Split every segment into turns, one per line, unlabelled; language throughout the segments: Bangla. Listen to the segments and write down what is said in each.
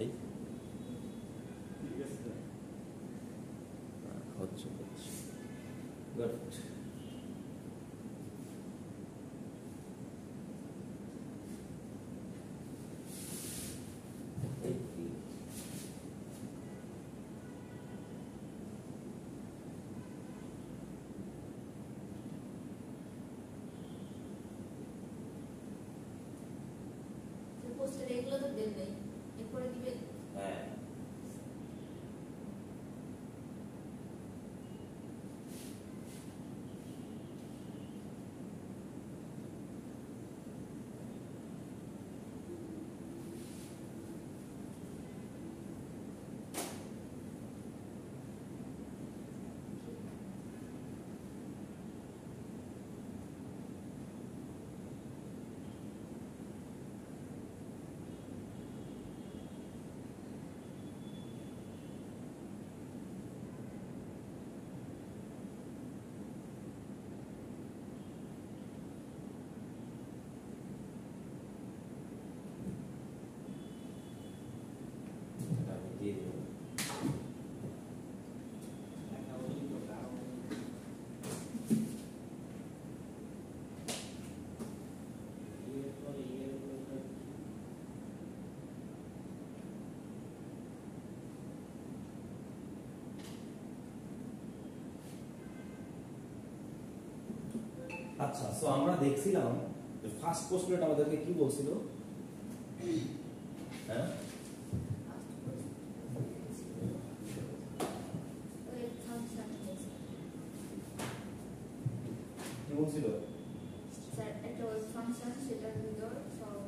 এই হচ্ছে গুড।
পোস্টার এগুলো তো দেবে, এরপরে দিবে।
হ্যাঁ দিয়ে দেবো। আচ্ছা, সো আমরা দেখছিলাম যে ফার্স্ট পোস্টলেট আমাদেরকে কি বলছিল? হ্যাঁ কি বলছিল?
স্যার একটা ওয়েব ফাংশন, সেটার ভিতর সব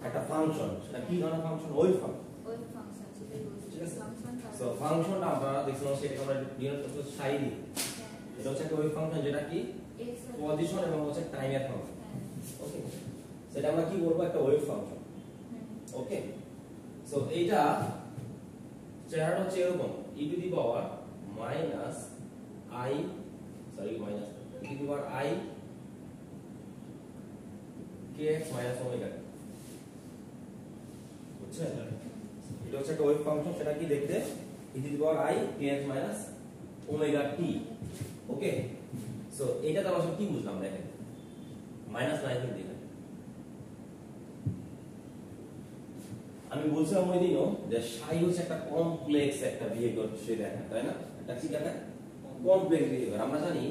একটা ফাংশন, সেটা কি ধরনের function? Web function.
Web function সেটাই বলছি।
ঠিক আছে।
ফাংশন
সো ফাংশনটা আমরা দেখছিলাম, সেটাকে আমরা ডিনোট করতে সাই দিই। এটা হচ্ছে একটা ওয়েব ফাংশন যেটা কি পজিশন এবং হচ্ছে টাইমের ফাংশন। ওকে, সেটা আমরা কি বলবো? একটা ওয়েব ফাংশন। ওকে, সো এইটা চেহারাটা হচ্ছে এরকম, e to the power minus i, sorry minus e to the power i kx minus omega. বুঝছেন? এটা হচ্ছে একটা ওয়েভ ফাংশন, সেটা কি দেখতে? e to the power i kx minus omega t। Okay, so এটা তো আমরা কি বুঝলাম? দেখেন মাইনাস 9 দিকে আমি বলছিলাম ওই দিনও যে সাই হচ্ছে একটা কমপ্লেক্স একটা বিহেভিয়ার সে দেখা, তাই না? এটা কি দেখা? Complex behaviour. আমরা জানি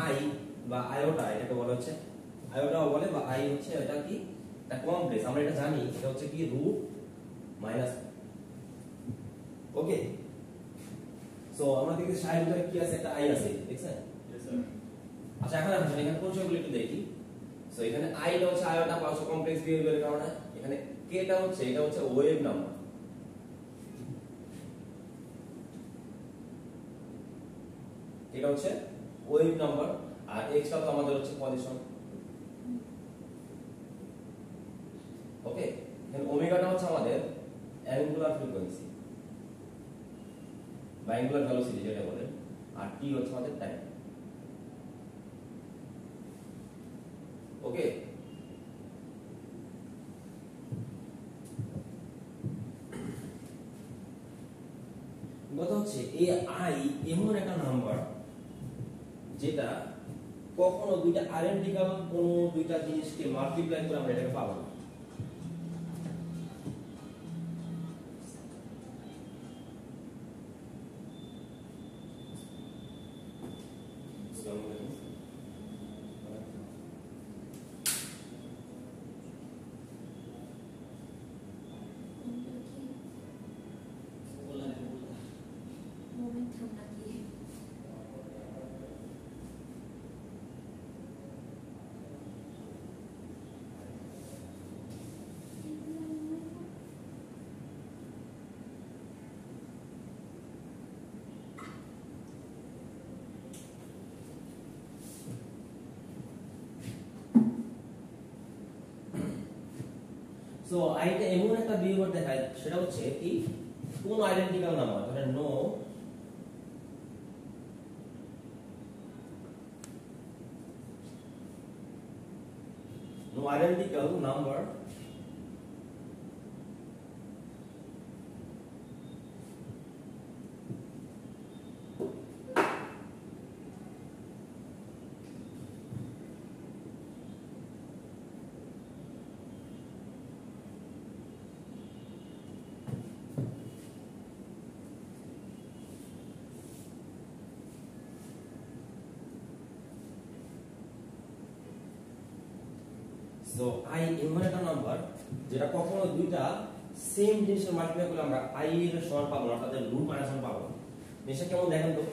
আই বা আয়োটা, এটাকে বলা হচ্ছে আয়োটাও বলে, বা আই হচ্ছে এটা কি একটা কমপ্লেক্স। আমরা এটা জানি, এটা হচ্ছে কি রুট মাইনাস। ওকে, সো আমরা দেখি সাই ভিতরে কি আছে? একটা আই আছে, দেখছেন? আচ্ছা, এখন আসেন এখানে কোন সংখ্যাগুলো একটু দেখি। সো এখানে আইটা হচ্ছে আয়োটা প্লাস কমপ্লেক্স বিহেভিয়ারের কারণে, এখানে কেটা হচ্ছে এটা হচ্ছে ওয়েভ নাম্বার। এটা হচ্ছে ওয়েভ নাম্বার, আর এক্সটা তো আমাদের হচ্ছে পজিশন। ওকে, এখানে ওমেগাটা হচ্ছে আমাদের অ্যাঙ্গুলার ফ্রিকোয়েন্সি বা অ্যাঙ্গুলার ভেলোসিটি যেটা বলে, আর টি হচ্ছে আমাদের টাইম। ওকে, কথা হচ্ছে এই আই এমন একটা নাম্বার যেটা কখনো দুইটা আইডেন্টিক্যাল কোন দুইটা জিনিসকে মাল্টিপ্লাই করে আমরা এটাকে পাবো না।
মোমেন্টাম নাকি?
সো আইটা এমন একটা বিহেভিয়ার দেখায়, সেটা হচ্ছে কি কোন আইডেন্টিক্যাল নাম্বার, মানে no identical number so i এমন একটা নাম্বার যেটা কখনো দুইটা সেম জিনিসের মাল্টিপ্লাই করলে আমরা i এর সমান পাবো না, তাদের রুট মাইনাস 1 পাবো। জিনিসটা কেমন দেখেন তো,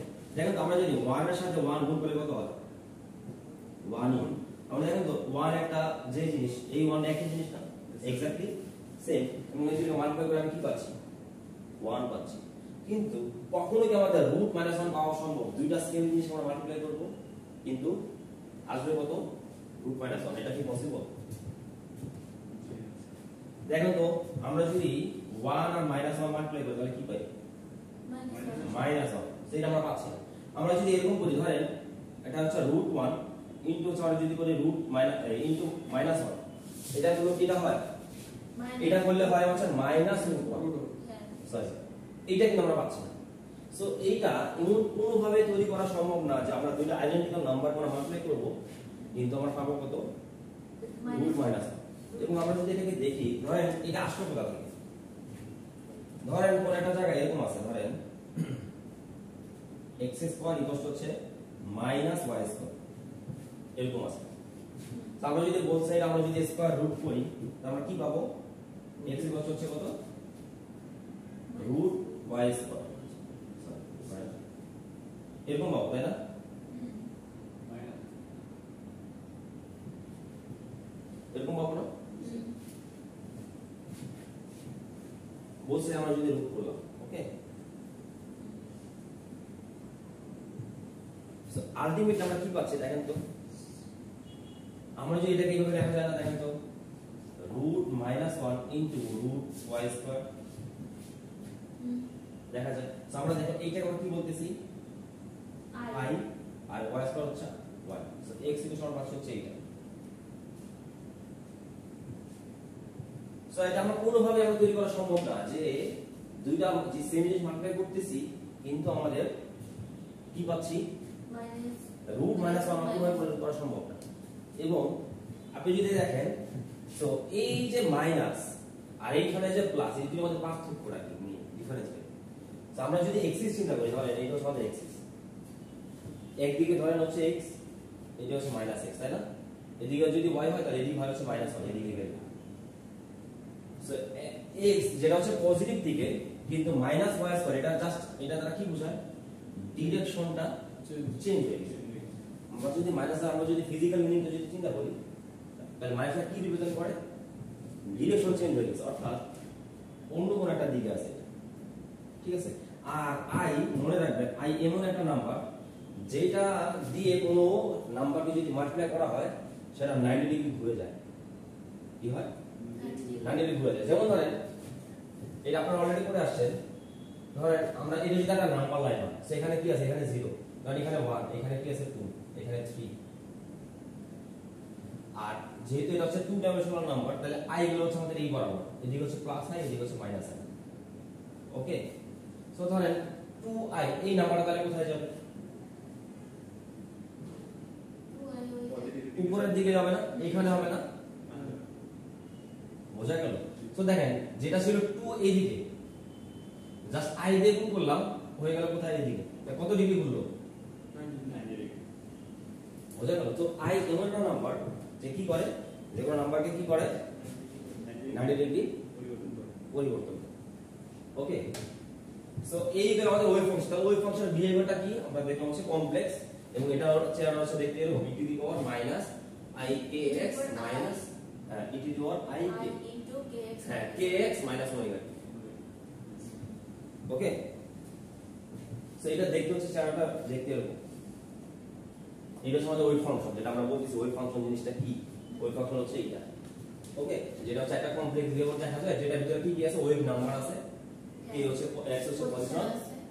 আমরা যদি 1 এর সাথে 1 গুণ করলে কত হয়? 1 ই। আমরা দেখেন তো 1 একটা যে জিনিস, এই 1 একই জিনিস না, এক্স্যাক্টলি সেম, এবং এই যদি মাল্টিপ্লাই করে আমি কি পাচ্ছি? 1 পাচ্ছি। কিন্তু কখনো কি আমাদের রুট মাইনাস 1 পাওয়া সম্ভব? দুইটা সেম জিনিস আমরা মাল্টিপ্লাই করব কিন্তু আসবে কত? Root minus 1। এটা কি পসিবল? দেখেন তো আমরা যদি 1 আর মাইনাস 1 মাল্টিপ্লাই করি তাহলে কি পাই? মাইনাস 1। সেটা আমরা পাচ্ছি না। আমরা যদি এরকম করি, ধরেন এটা হচ্ছে রুট 1 ইনটু আমরা যদি করি রুট মাইনাস ইনটু মাইনাস 1, এটা হলো কিটা হয়? এটা করলে হয় হচ্ছে মাইনাস রুট 1। সরি, এইটা কিন্তু আমরা পাচ্ছি না। সো এইটা এমন কোনো ভাবে তৈরি করা সম্ভব না যে আমরা দুইটা আইডেন্টিক্যাল নাম্বার করে মাল্টিপ্লাই করব কিন্তু আমরা পাবো কত? Root minus 1। এবং আমরা যদি এটাকে দেখি, ধরেন এটা আসলো কোথা থেকে? ধরেন কোন একটা জায়গায় এরকম আছে, ধরেন x স্কয়ার ইকুয়াল হচ্ছে মাইনাস y স্কয়ার, এরকম আছে। তো আমরা যদি বোথ সাইড আমরা যদি স্কয়ার রুট করি তাহলে আমরা কি পাবো? x ইকুয়াল হচ্ছে কত? রুট y স্কয়ার, এরকম পাবো, তাই না? এরকম পাবো না? বলছে আমরা যদি রুট করলাম, ওকে। সো আলটিমেটলি আমরা কি পাচ্ছি দেখেন তো, আমরা যদি এটাকে এইভাবে লেখা যায় না, দেখেন তো root minus 1 into root y square দেখা যায়। সো আমরা দেখো এইটা আমরা কি বলতেছি? i আর y স্কয়ার হচ্ছে y। সো x ইকুয়াল সমান পাচ্ছি হচ্ছে এইটা। সো এটা আমরা কোনোভাবে আমরা তৈরি করা সম্ভব না যে দুইটা যে সেম জিনিস মাল্টিপ্লাই করতেছি কিন্তু আমাদের কি পাচ্ছি? রুট মাইনাস 1 কোনোভাবে তৈরি করা সম্ভব না। এবং আপনি যদি দেখেন, সো এই যে মাইনাস আর এইখানে যে প্লাস, এই দুটোর মধ্যে পার্থক্য রাখি, ডিফারেন্স রাখি। সো আমরা যদি এক্সিস চিন্তা করি, ধরেন এইটা হচ্ছে আমাদের এক্সিস, একদিকে ধরেন হচ্ছে x, এটা হচ্ছে মাইনাস x, তাই না? এদিকে যদি y হয় তাহলে এদিকে হয় হচ্ছে মাইনাস 1, এদিকে গেলে। সো x যেটা হচ্ছে পজিটিভ দিকে কিন্তু মাইনাস y স্কয়ার, এটা জাস্ট এটা দ্বারা কি বোঝায়? ডিরেকশনটা চেঞ্জ হয়ে গেছে। আমরা যদি মাইনাস, আমরা যদি ফিজিক্যাল মিনিংটা যদি চিন্তা করি তাহলে মাইনাসটা কি রিপ্রেজেন্ট করে? ডিরেকশন চেঞ্জ হয়ে গেছে, অর্থাৎ অন্য কোন একটা দিকে আছে, ঠিক আছে? আর i মনে রাখবেন, i এমন একটা নাম্বার যেটা দিয়ে কোনো নাম্বারকে যদি মাল্টিপ্লাই করা হয় সেটা 90 ডিগ্রি ঘুরে যায়। কি হয়? 90 ডিগ্রি ঘুরে যায়। যেমন ধরেন এটা আপনারা অলরেডি করে আসছেন, ধরেন আমরা এটা যদি একটা নাম্বার লাইন হয়, সেখানে কি আছে? এখানে 0, কারণ এখানে 1, এখানে কি আছে? 2, এখানে 3। আর যেহেতু এটা হচ্ছে 2 ডাইমেনশনাল নাম্বার তাহলে i গুলো হচ্ছে আমাদের এই বরাবর, এদিকে হচ্ছে প্লাস i, এদিকে হচ্ছে মাইনাস i। ওকে, সো ধরেন 2i এই নাম্বারটা তাহলে কোথায় যাবে? উপরের দিকে যাবে না, এখানে হবে না, বোঝা গেল? সো দেখেন যেটা ছিল 2 এইদিকে, জাস্ট i দিয়ে গুণ করলাম, হয়ে গেল কোথায়? এইদিকে। কত ডিগ্রি ঘুরলো? 90 ডিগ্রি। বোঝা গেল? তো i এমন একটা নাম্বার যে কি করে, যে কোনো নাম্বারকে কি করে? 90 ডিগ্রি পরিবর্তন করে। ওকে, সো এই গেল আমাদের ওয়েভ ফাংশন। ওয়েভ ফাংশনের বিহেভিয়ারটা কি আমরা দেখলাম হচ্ছে কমপ্লেক্স, এবং এটা হচ্ছে আমরা হচ্ছে দেখতে এরকম e to the power minus i kx minus e to the power i into kx, হ্যাঁ kx মাইনাস ওমেগা। ওকে, সো এটা দেখতে হচ্ছে চারটা দেখতে এরকম। এটা হচ্ছে আমাদের ওয়েভ ফাংশন, যেটা আমরা বলতেছি ওয়েভ ফাংশন জিনিসটা কি? ওয়েভ ফাংশন হচ্ছে এইটা। ওকে, যেটা হচ্ছে একটা কমপ্লেক্স ভেরিয়েবল দেখা যায়, যেটার ভিতরে কি কি আছে? ওয়েভ নাম্বার আছে, k হচ্ছে x হচ্ছে পজিশন,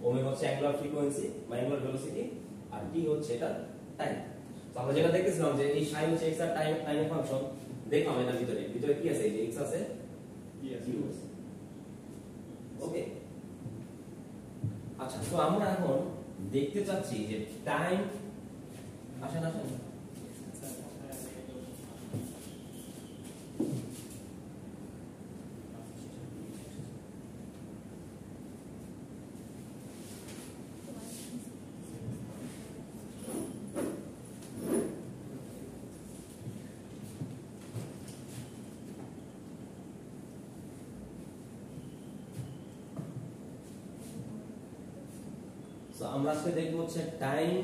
ওমেগা হচ্ছে অ্যাঙ্গুলার ফ্রিকোয়েন্সি বা অ্যাঙ্গুলার ভেলোসিটি, আর t হচ্ছে এটা টাইম। তো আমরা যেটা দেখতেছিলাম যে এই sin হচ্ছে x আর টাইমের ফাংশন, দেখলাম এটার ভিতরে কি আছে? এই যে x আছে, t আছে। ওকে, আচ্ছা, তো আমরা এখন দেখতে চাচ্ছি যে টাইম, আসেন আসেন সো আমরা আজকে দেখব হচ্ছে টাইম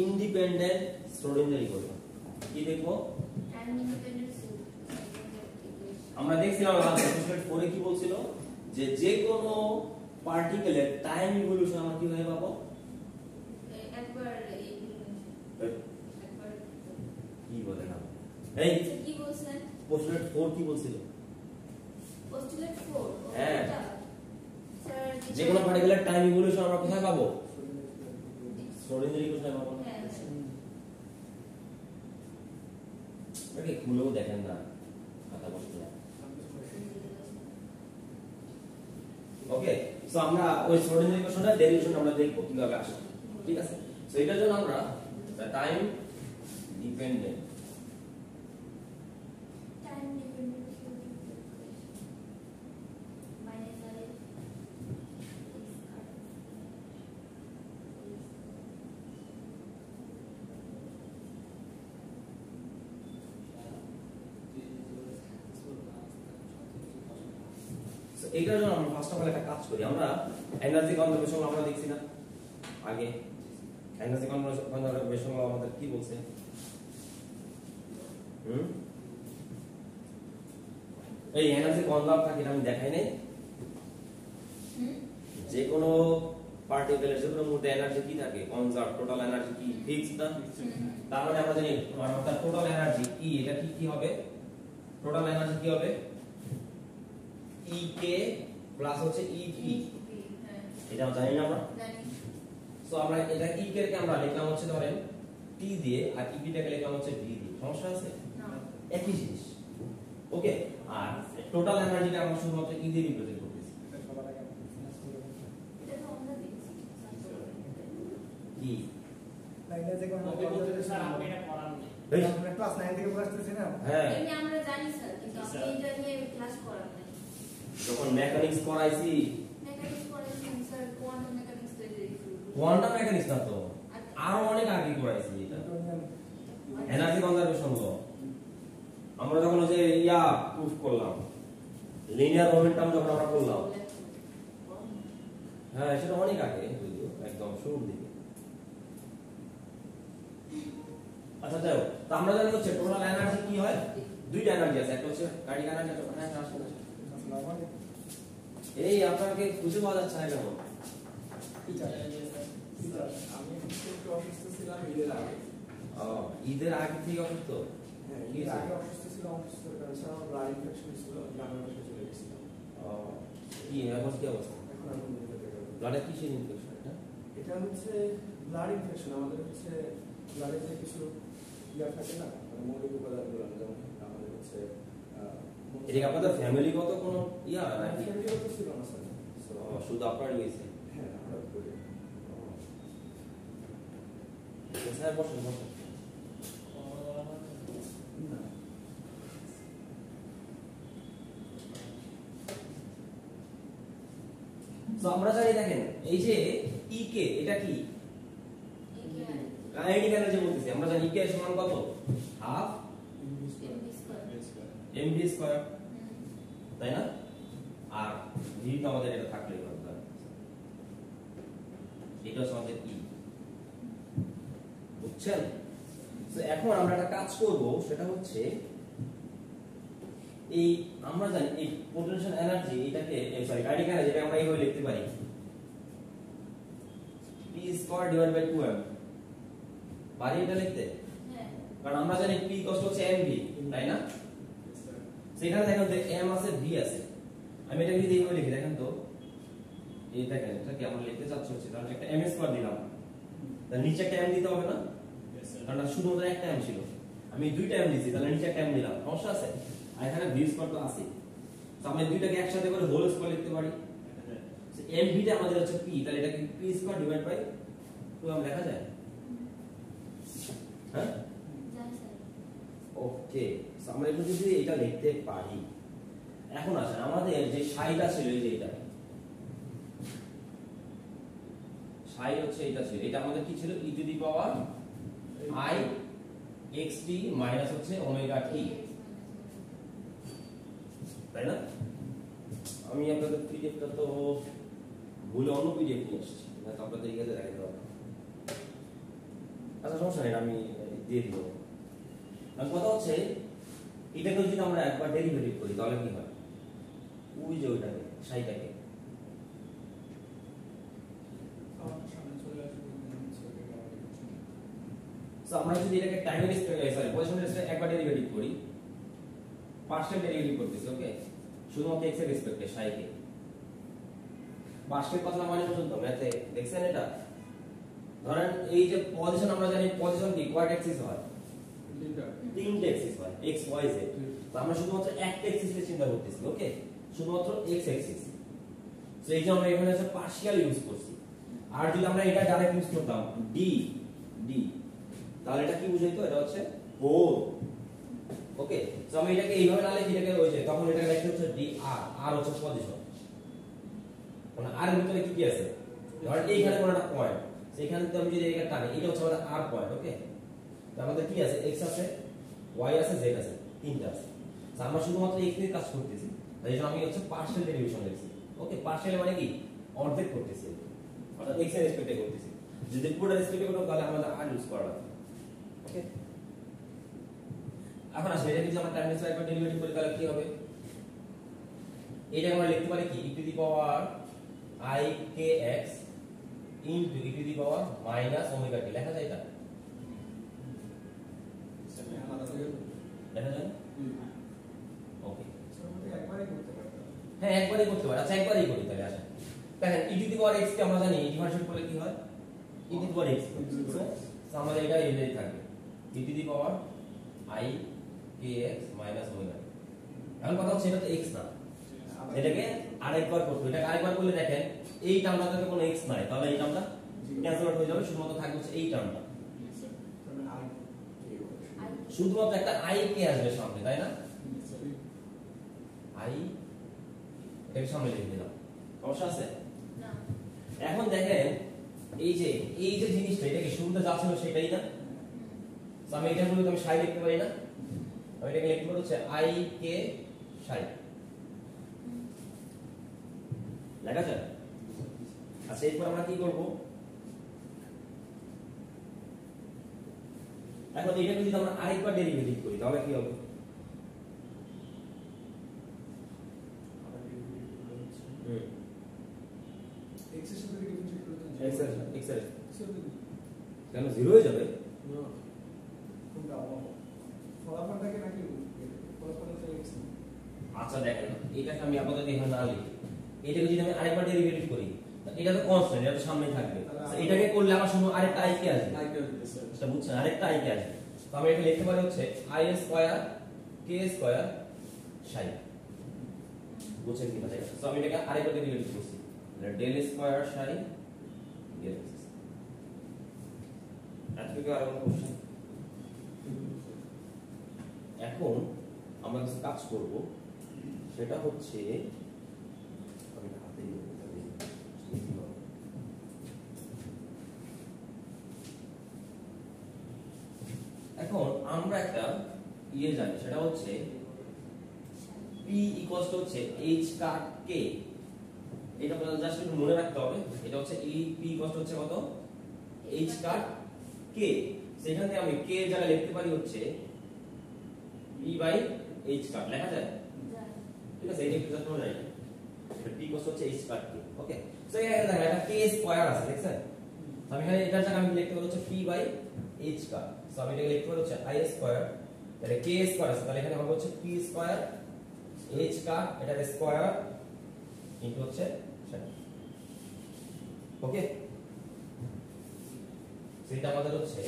ইন্ডিপেন্ডেন্ট শ্রোডিঙ্গার ইকুয়েশন। কি দেখব?
টাইম ইন্ডিপেন্ডেন্ট
আমরা দেখছিলাম ক্লাস 4 এ কি বলছিল যে যে কোনো পার্টিকেলের টাইম ইভলিউশন আমরা কিভাবে পাবো?
একবার
কি বলে না এই
কি বলছেন?
পোস্টুলেট 4 কি বলছিল?
পোস্টুলেট 4
হ্যাঁ
স্যার
যে কোনো পার্টিকেলের টাইম ইভলিউশন আমরা কোথায় পাবো? শ্রোডিঙ্গার ইকুয়েশনে পাবো।
হ্যাঁ
ওকে খুলেও দেখেন না কথা বলতে। ওকে সো আমরা ওই শ্রোডিঙ্গার ইকুয়েশনটা ডেরিভেশন আমরা দেখব কিভাবে আসে। ঠিক আছে সো এটার জন্য আমরা time dependent
time dependent minus আর
এইটার জন্য আমরা ফার্স্ট অফ অল একটা কাজ করি। আমরা এনার্জি কনজারভেশন আমরা দেখছি না আগে? এনার্জি কনজারভেশন আমাদের কি বলছে? এই এনার্জি কনজার্ভ থাকে আমি দেখাই নাই। যে কোনো পার্টিকেলের যে কোনো মুহূর্তে এনার্জি কি থাকে? কনজার্ভ। টোটাল এনার্জি কি ফিক্সড না? তার মানে আমরা জানি অর্থাৎ টোটাল এনার্জি কি, এটা কি হবে? টোটাল এনার্জি কি হবে? EK প্লাস হচ্ছে EP। এটা জানি না আমরা? সো আমরা এটা EK কে আমরা লিখলাম হচ্ছে ধরেন T দিয়ে আর EP টাকে লিখলাম হচ্ছে V দিয়ে। সমস্যা আছে?
না
একই জিনিস। ওকে আর টোটাল এনার্জিটা আমরা শুধুমাত্র E দিয়ে রিপ্রেজেন্ট করতেছি।
এটা তো আমরা দেখছি
কি
লাইনটা যে কোন
স্যার আপনি এটা পড়ান নাই।
এই
আমরা ক্লাস 9 থেকে পড়াচ্ছি না।
হ্যাঁ
এমনি আমরা জানি স্যার কিন্তু আপনি এটা নিয়ে ক্লাস করান নাই
যখন মেকানিক্স পড়াইছি
মেকানিক্স করেছেন স্যার কোয়ান্টাম মেকানিক্স তো এই
কোয়ান্টাম মেকানিক্স না তো আরো অনেক আগে পড়াইছি এটা এনার্জি কনজারভেশন ল। আমরা যখন ওই যে ইয়া প্রুফ করলাম লিনিয়ার মোমেন্টাম যখন আমরা করলাম, হ্যাঁ সেটা অনেক আগে যদিও একদম শুরুর দিকে। আচ্ছা যাই হোক তো আমরা জানি হচ্ছে টোটাল এনার্জি কি হয়? দুইটা এনার্জি আছে, একটা হচ্ছে কাইনেটিক এনার্জি, একটা হচ্ছে আসলে এই আপনাকে খুঁজে পাওয়া যাচ্ছে না কেন?
আমি একটু অসুস্থ ছিলাম ঈদের আগে।
ও ঈদের আগে থেকে অসুস্থ?
হ্যাঁ ঈদের আগে অসুস্থ ছিলাম, অসুস্থতার কারণে আমার ব্লাড ইনফেকশন ছিল, গ্রামের বাসায় চলে গেছিলাম।
ও কি এখন কি অবস্থা?
এখন আর কোনো দিকে দেখা যাবে না।
ব্লাডে কিসের ইনফেকশন এটা?
এটা হচ্ছে ব্লাড ইনফেকশন। আমাদের হচ্ছে ব্লাডে যে কিছু ইয়া থাকে না, মানে মৌলিক উপাদানগুলো, যেমন আমাদের হচ্ছে
এটা কি আপনাদের ফ্যামিলিগত কোনো ইয়া নাকি?
ফ্যামিলিগত ছিল না স্যার।
ও শুধু আপনার হয়েছে?
হ্যাঁ আমরা করি।
স্যার বসুন বসুন।
না
তো আমরা জানি দেখেন এই যে EK এটা কি? কাইনেটিক এনার্জি বলতেছি। আমরা জানি EK সমান কত? হাফ mv স্কয়ার, তাই না? আর v তো আমাদের এটা থাকলেই হবে। এটা হচ্ছে আমাদের E, বুঝছেন? তো এখন আমরা একটা কাজ করব, সেটা হচ্ছে এই আমরা জানি এই পোটেনশিয়াল এনার্জি এটাকে সরি কাইনেটিক এনার্জি এটা আমরা এইভাবে লিখতে পারি p square divide by 2m। পারি এটা লিখতে? কারণ আমরা জানি p কষ্ট হচ্ছে mv, তাই না? সেখানে দেখেন যে m আছে v আছে। আমি এটা যদি এইভাবে লিখি দেখেন তো এই দেখেন এটা কি আমরা লিখতে চাচ্ছি হচ্ছে তাহলে একটা m স্কয়ার দিলাম, তাহলে নিচে একটা m দিতে হবে না? কারণ শুধুমাত্র একটা m ছিল, আমি দুইটা m দিছি তাহলে নিচে একটা m দিলাম। সমস্যা আছে? আর এখানে v স্কয়ার তো আছে, তো আমরা দুইটাকে একসাথে করে হোল স্কয়ার লিখতে পারি। সো mv টা আমাদের হচ্ছে p, তাহলে এটা কি p square divide by 2m লেখা যায়? হ্যাঁ ওকে সো আমরা একটু যদি এটা লিখতে পারি। এখন আসেন আমাদের যে সাইটা ছিল এই যে এটা সাই হচ্ছে এটা ছিল, এটা আমাদের কি ছিল? e to the power i xt minus হচ্ছে ওমেগা t, তাই না? আমি আপনাদের পিডিএফটা তো ভুলে অন্য পিডিএফ নিয়ে এসেছি। তো আপনাদের ইয়েতে দেখাই দেবো। আচ্ছা সমস্যা নেই, আমি দিয়ে দিব। আর কথা হচ্ছে এটাকে যদি আমরা একবার ডেরিভেটিভ করি তাহলে কি হয়? ওই যে ওইটাকে সাইটাকে সো আমরা যদি এটাকে time respect sorry position respect একবার ডেরিভেটিভ করি, পার্শিয়াল ডেরিভেটিভ করতেছি, ওকে, শুধুমাত্র x এর রেসপেক্টে সাইকে। পার্শিয়াল কথা মানে পর্যন্ত ম্যাথে দেখছেন এটা? ধরেন এই যে পজিশন আমরা জানি পজিশন কি কয়টা এক্সিস হয়? তিনটে এক্সিস হয়, x y z। তো আমরা শুধুমাত্র একটা এক্সিসে চিন্তা করতেছি, ওকে, শুধুমাত্র x এক্সিস। সো এই যে আমরা এখানে হচ্ছে পার্শিয়াল ইউজ করছি। আর যদি আমরা এটা ডাইরেক্ট ইউজ করতাম d d, তাহলে এটা কি বুঝাইতো? এটা হচ্ছে হোল, ওকে। সো আমি এটাকে এইভাবে না লিখে এটাকে ওই যে তখন এটাকে লিখতে হচ্ছে dr, r হচ্ছে পজিশন, মানে r এর ভিতরে কি কি আছে? ধরেন এইখানে কোন একটা পয়েন্ট, সেখানে তো আমি যদি এটা টানি, এটা হচ্ছে আমাদের r পয়েন্ট, ওকে। তো আমাদের কি আছে? x আছে, y আছে, z আছে, তিনটা আছে। তো আমরা শুধুমাত্র x নিয়ে কাজ করতেছি, তাই জন্য আমি হচ্ছে পার্শিয়াল ডেরিভেশন লিখছি, ওকে। পার্শিয়াল মানে কি? অর্ধেক করতেছি, অর্থাৎ x এর রেসপেক্টে করতেছি। যদি পুরো রেসপেক্টে করব তাহলে আমাদের r ইউজ করা লাগবে, ওকে। এখন আসলে এটা যদি আমরা টাইম রেসপেক্টে একবার ডেরিভেটিভ করি তাহলে কি হবে? এটা আমরা লিখতে পারি কি? e to the power i k x into e to the power minus omega t, লেখা যায় এটা? দেখা যায়? ওকে,
একবারই করতে পারতাম।
হ্যাঁ একবারই করতে পারি। আচ্ছা একবারই করি তাহলে। আসেন দেখেন e to the power x কে আমরা জানি ডিভাইডেড করলে কি হয়? e to the power x। So আমাদের এটা এইটাই থাকবে e to the power i k x minus omega t। এখন কথা হচ্ছে এটা তো x না, এটাকে আরেকবার করতে হবে। এটাকে আরেকবার করলে দেখেন এই টার্মটাতে কোনো x নাই, তাহলে এই টার্মটা ক্যান্সেল আউট হয়ে যাবে, শুধুমাত্র থাকবে হচ্ছে এই টার্মটা। শুধুমাত্র একটা i কে আসবে সামনে, তাই না? i এটাকে সামনে লিখে দিলাম, সমস্যা আছে?
না।
এখন দেখেন এই যে জিনিসটা, এটা কি শুরুতে যা ছিল সেটাই না? তো আমি এটা বলি আমি 60 লিখতে পারি না? আমি এটাকে লিখতে পারি হচ্ছে i k 60, লেখা যায়? আচ্ছা এরপর আমরা কি করব? এখন এটাকে যদি আমরা আরেকবার ডেরিভেটিভ করি তাহলে কি হবে?
x এর সাথে ডিফারেন্সিয়েট করতে
x এর কেন 0 হয়ে যাবে?
না কোনটা ফলাফলটাকে নাকি ফলাফলটা x না?
আচ্ছা দেখেন এটাকে আমি আপাতত এখানে না লিখি, এটাকে যদি আমি আরেকবার ডেরিভেটিভ করি এটা তো কনস্ট্যান্ট, এটা তো সামনেই থাকবে। এটাকে করলে আমার শুধু আরেকটা i কে আসবে, সেটা বুঝছেন? আরেকটা i কে আসবে। তো আমি এটা লিখতে পারি হচ্ছে i স্কয়ার k স্কয়ার 60, বুঝছেন কি না? তো আমি এটাকে আরেকবার ডেরিভেটিভ করছি, ডেল স্কয়ার 60 dx। আজকে আর কোনো কোশ্চেন? এখন আমরা কিছু কাজ করব, সেটা হচ্ছে আমি হাতে এখন আমরা একটা ইয়ে জানি, সেটা হচ্ছে p ইকুয়ালস টু হচ্ছে h কাট k। এটা আপনাদের জাস্ট একটু মনে রাখতে হবে, এটা হচ্ছে p ইকুয়ালস টু হচ্ছে কত? h কাট k। সেখান থেকে আমি k এর জায়গায় লিখতে পারি হচ্ছে p বাই h কাট, লেখা যায়? ঠিক আছে, এটা একটু জাস্ট মনে রাখবেন, এটা p ইকুয়ালস হচ্ছে h কাট k, ওকে। সো এখানে দেখেন এটা k স্কয়ার আছে, দেখছেন? তো আমি এখানে এটার জায়গায় আমি লিখতে পারি হচ্ছে p by h cut. So আমি এটাকে লিখতে পারি হচ্ছে i স্কয়ার, তাহলে k স্কয়ার আছে, তাহলে এখানে হবে হচ্ছে p স্কয়ার h কাট, এটা স্কয়ার ইনটু হচ্ছে সেটা, ওকে। সেটা আমাদের হচ্ছে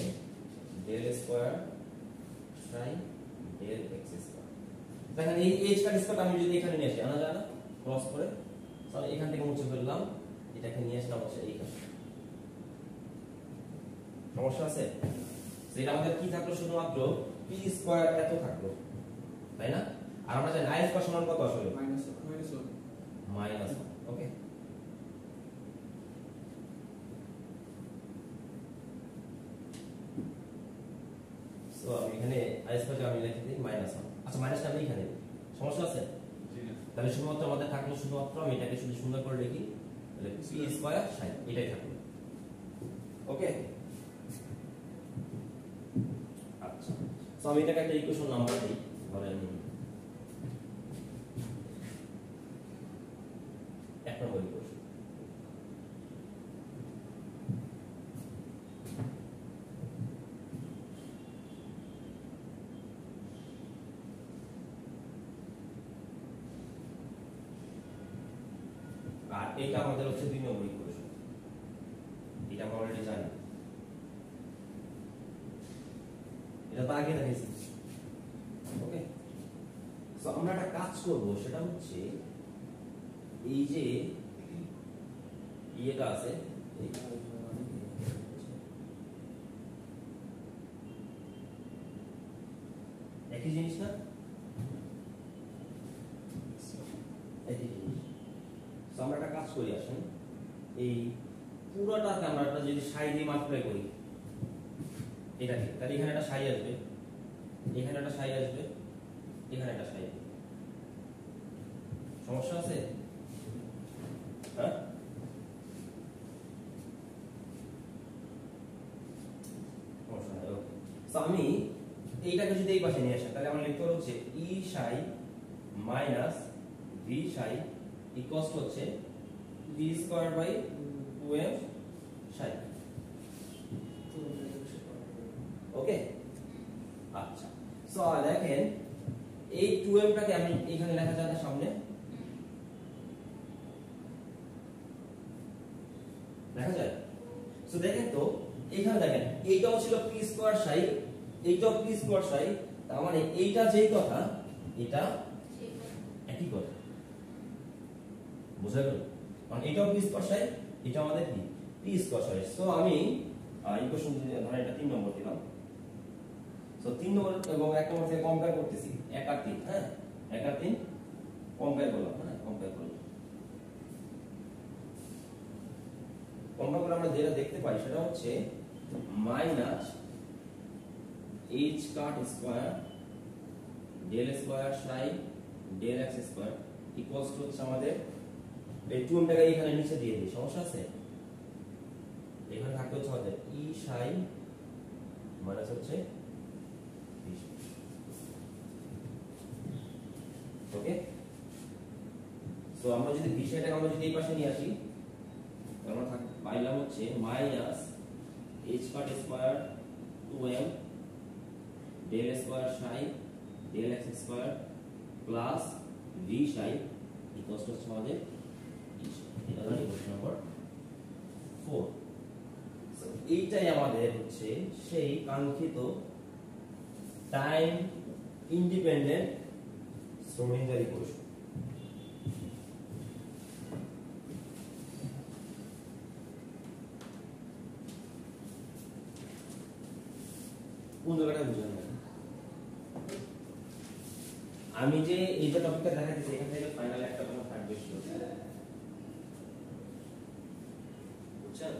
del square psi del x square. দেখেন এই h কাট স্কয়ার আমি যদি এখানে নিয়ে আসি, আনা যায় না? ক্রস করে, তাহলে এখান থেকে মুছে ফেললাম, এটাকে নিয়ে আসলাম হচ্ছে এইখানে। সমস্যা আছে? সেটা আমাদের কি থাকলো? শুধুমাত্র p স্কয়ার এত থাকলো, তাই না? আর আমরা জানি i স্কয়ার সমান কত আসলে? মাইনাস 1, ওকে। সো আমি এখানে i স্কয়ার আমি লিখে দিই -1। আচ্ছা মাইনাসটা আমি এখানে, সমস্যা আছে? তাহলে শুধুমাত্র আমাদের থাকলো শুধুমাত্র আমি এটাকে শুধু সুন্দর করে লিখি, তাহলে p স্কয়ার 60 এটাই থাকলো। ওকে আচ্ছা সো আমি এটাকে একটা ইকুয়েশন নাম্বার দিই ধরেন 1 নম্বর ইকুয়েশন আর এটা আমাদের হচ্ছে 2 নম্বর ইকুয়েশন এটা আমরা অলরেডি জানি এটা তো আগে দেখাইছি ওকে সো আমরা একটা কাজ করব সেটা হচ্ছে এই যে ইয়েটা আছে একই জিনিস না একই জিনিস সো আমরা একটা কাজ করি আসেন এই পুরোটাকে আমরা একটা যদি সাই দিয়ে মাল্টিপ্লাই করি এটাকে তাহলে এখানে একটা সাই আসবে এখানে একটা সাই আসবে এখানে একটা সাই আসবে সমস্যা আছে হ্যাঁ সমস্যা নাই ওকে সো আমি এইটাকে যদি এই পাশে নিয়ে আসি তাহলে আমরা লিখতে হচ্ছে ই সাই মাইনাস ভি সাই ইকুয়ালস হচ্ছে ভি স্কয়ার বাই 2m সাই ওকে আচ্ছা সো দেখেন এই 2m টাকে আমি এখানে লেখা যাবে সামনে দেখা যায় সো দেখেন তো এখানে দেখেন এইটাও ছিল p স্কয়ার সাই এইটাও p স্কয়ার সাই তার মানে এইটা যেই কথা এটা একই কথা বুঝা গেল মানে এটাও p স্কয়ার সাই এটা আমাদের কি p স্কয়ার সাই সো আমি ইকুয়েশন ধরেন এটা 3 নম্বর দিলাম সো 3 নম্বর এবং 1 নম্বর থেকে কম্পেয়ার করতেছি 1 আর 3 হ্যাঁ 1 আর 3 কম্পেয়ার করলাম হ্যাঁ কম্পেয়ার করলাম কম্পেয়ার করে আমরা যেটা দেখতে পাই সেটা হচ্ছে minus h cut square del square psi del x square equals to হচ্ছে আমাদের এই 2m টাকে এখানে নিচে দিয়ে দিই সমস্যা আছে এখানে থাকতে হচ্ছে আমাদের e সাই মাইনাস হচ্ছে ওকে সো আমরা যদি বিষয়টাকে আমরা যদি এই পাশে নিয়ে আসি আমরা পাইলাম হচ্ছে minus h cut square 2m del square psi del x square plus v psi equals to আমাদের এটা হলো কোশ্চেন নাম্বার 4 সো এইটাই আমাদের হচ্ছে সেই কাঙ্ক্ষিত টাইম ইন্ডিপেন্ডেন্ট শ্রোডিঙ্গার ইকুয়েশন কোন জায়গাটা বুঝলেন না আমি যে এই যে টপিকটা দেখাচ্ছি এখান থেকে ফাইনাল একটা কোনো থাকবে বুঝছেন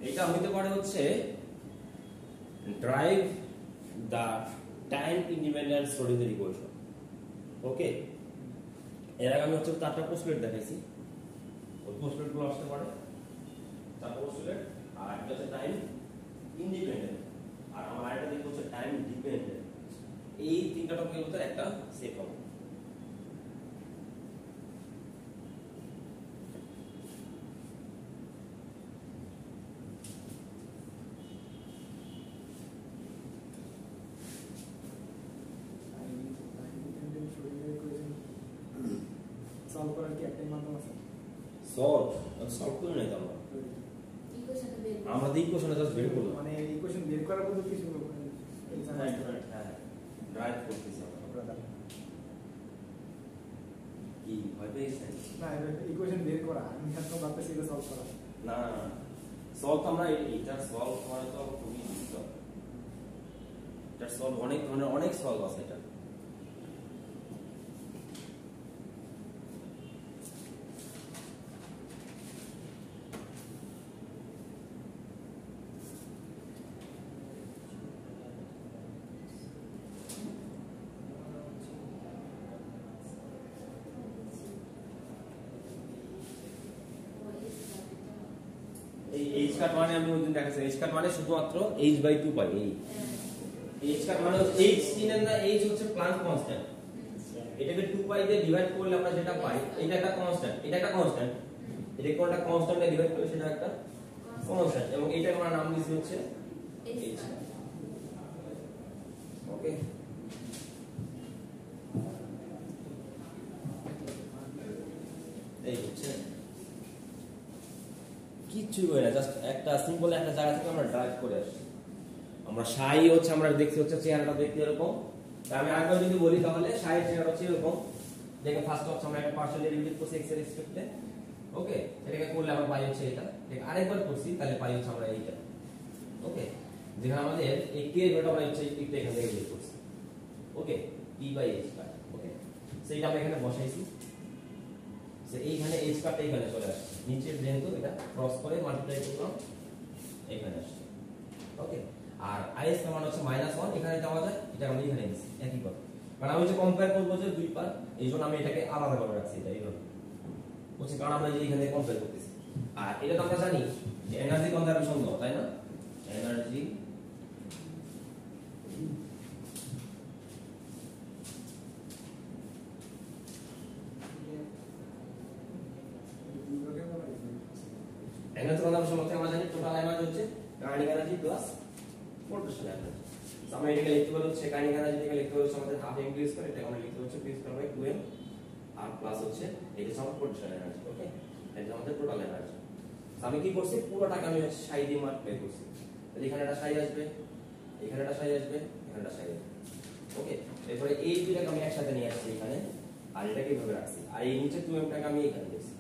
এটা হইতে পারে হচ্ছে derive the time independent Schrodinger equation okay এর আগে আমি হচ্ছে 4টা পোস্টলেট দেখাইছি ওই পোস্টলেটগুলো আসতে পারে 4টা পোস্টলেট আর একটা হচ্ছে টাইম ইন্ডিপেন্ডেন্ট আর আমার আরেকটা দিক হচ্ছে টাইম ডিপেন্ডেন্ট এই তিনটা টপিকের ভিতরে একটা সেট হবে
সলভ করার কি একটাই মাধ্যম আছে
সলভ করে নাই তো
ইকুয়েশনটা বের করব।
আমরা এই কোশ্চেনটা জাস্ট বের করলাম
মানে ইকুয়েশন বের করার পদ্ধতি কিছু
হ্যাঁ ড্রাইভ করতেছি আমরা কি ভয় পেয়েছেন
না ইকুয়েশন বের করা আমি এখন ভাবতেছি এটা সলভ করা
না সলভ তো আমরা এটা সলভ করা তো খুবই ইজি এটা সলভ অনেক ধরনের অনেক সলভ আছে এটা কাট মানে আমি ওই দিন দেখাচ্ছি h কাট মানে শুধুমাত্র h/2 পাই এই h কাট মানে হচ্ছে h চিনেন না h হচ্ছে প্লাঙ্ক কনস্ট্যান্ট এটাকে 2 পাই দিয়ে ডিভাইড করলে আমরা যেটা পাই এটা একটা কনস্ট্যান্ট এটা একটা কনস্ট্যান্ট এটা কোনটা কনস্ট্যান্ট দিয়ে ডিভাইড করলে সেটা একটা কনস্ট্যান্ট এবং এটা আমরা নাম দিয়েছি হচ্ছে h ওকে এই হচ্ছে কিচ্ছুই হয় না জাস্ট একটা সিম্পল একটা জায়গা থেকে আমরা ড্রাইভ করে আসি আমরা সাই হচ্ছে আমরা দেখতে হচ্ছে চেহারাটা দেখতে এরকম তা আমি আরেকবার যদি বলি তাহলে সাইয়ের চেহারা হচ্ছে এরকম দেখে ফার্স্ট হচ্ছে আমরা একটা পার্শিয়াল ডেরিভেটিভ করছি x এর রেসপেক্টে ওকে এটাকে করলে আমরা পাই হচ্ছে এটা ঠিক আরেকবার করছি তাহলে পাই হচ্ছে আমরা এইটা ওকে যেখানে আমাদের এই k এর ভ্যালুটা আমরা হচ্ছে এটা এখান থেকে বের করছি ওকে p/h ওকে সেইটা আমরা এখানে বসাইছি সো এইখানে h কাটটা এখানে চলে আসছে নিচে যেহেতু এটা ক্রস করে মাল্টিপ্লাই করলাম এখানে আসছে ওকে আর is এর মান হচ্ছে -1 এখানে দেওয়া যায় এটা আমি এখানে দিছি একই কথা কারণ আমি যে কম্পেয়ার করব যে দুই পার এইজন্য আমি এটাকে আলাদা করে রাখছি এটা এইভাবে বুঝছেন কারণ আমরা যে এখানে কম্পেয়ার করতেছি আর এটা তো আমরা জানি যে এনার্জি কনজারভেশন দাও তাই না এনার্জি এনার্জি কনজারভেশন হচ্ছে আমরা জানি টোটাল এনার্জি হচ্ছে kinetic energy plus potential energy আমরা এটাকে লিখতে পারি হচ্ছে কাইনেটিক এনার্জি থেকে লিখতে পারি আমাদের হাফ ইনক্রিজ করে এটা আমরা লিখতে হচ্ছে p²/2m আর প্লাস হচ্ছে এটা হচ্ছে আমাদের পোটেনশিয়াল এনার্জি ওকে এটা আমাদের টোটাল এনার্জি আমি কি করছি পুরোটাকে আমি সাই দিয়ে মাল্টিপ্লাই করছি তাহলে এখানে একটা সাই আসবে এখানে একটা সাই আসবে এখানে একটা সাই আসবে ওকে এরপরে এই দুইটাকে আমি একসাথে নিয়ে আসছি এখানে আর এটাকে এইভাবে রাখছি আর এই নিচে 2m টাকে আমি এখানে দিয়েছি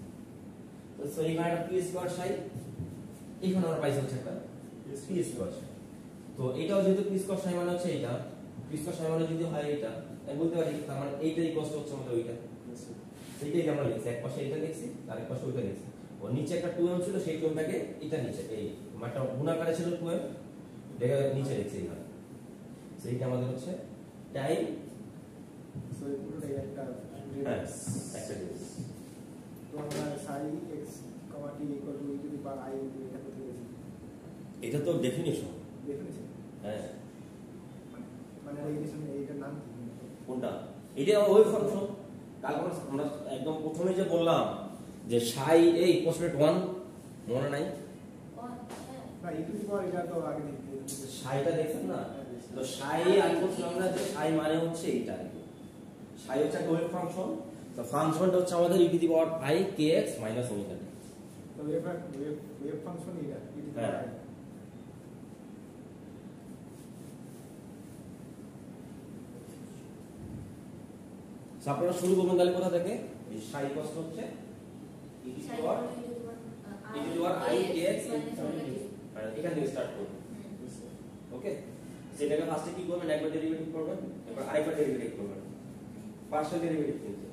তো সো এখানে একটা p² সাই এখানে আমরা পাইছি হচ্ছে একটা p² সাই তো এটাও যেহেতু p² সাই মানে হচ্ছে এটা p² সাই মানে যদি হয় এটা আমি বলতে পারি তার মানে এইটাই কষ্ট হচ্ছে আমাদের ওইটা সেইটাই আমরা লিখছি এক পাশে এটা লিখছি আর এক পাশে ওইটা লিখছি ও নিচে একটা 2m ছিল সেই 2m টাকে এটা নিচে এই মানটা গুণাকারে ছিল 2m এটা নিচে লিখছি এখানে সেইটা আমাদের হচ্ছে টাইম
সো এই পুরোটাই একটা
একটা জিনিস
তো আমরা সাই x, t = e এটা করতে গেছি
এটা তো ডেফিনিশন
ডেফিনিশন
হ্যাঁ
মানে রেগুলেশন এইটার নাম কি
কোনটা এটা ওয়েভ ফাংশন তারপর আমরা একদম প্রথমে যে বললাম যে সাই এই কোসেট 1 মনে নাই
না এটা তো আগে দেখতে
সাইটা দেখছেন না তো সাই আমি বলছিলাম না যে সাই মানে হচ্ছে এইটা সাই হচ্ছে একটা ওয়েভ ফাংশন তো ফাংশনটা হচ্ছে আমাদের e⁻ kx - ωt
তো ওয়েভ ফাংশন এটা
হ্যাঁ আপনারা শুরু করবেন তাহলে কোথা থেকে এই সাই কষ্ট হচ্ছে আর এখান থেকে স্টার্ট করবেন ওকে সেটাকে ফার্স্টে কি করবেন একবার ডেরিভেটিভ করবেন এরপর আরেকবার ডেরিভেটিভ করবেন পার্শিয়াল ডেরিভেটিভ কিন্তু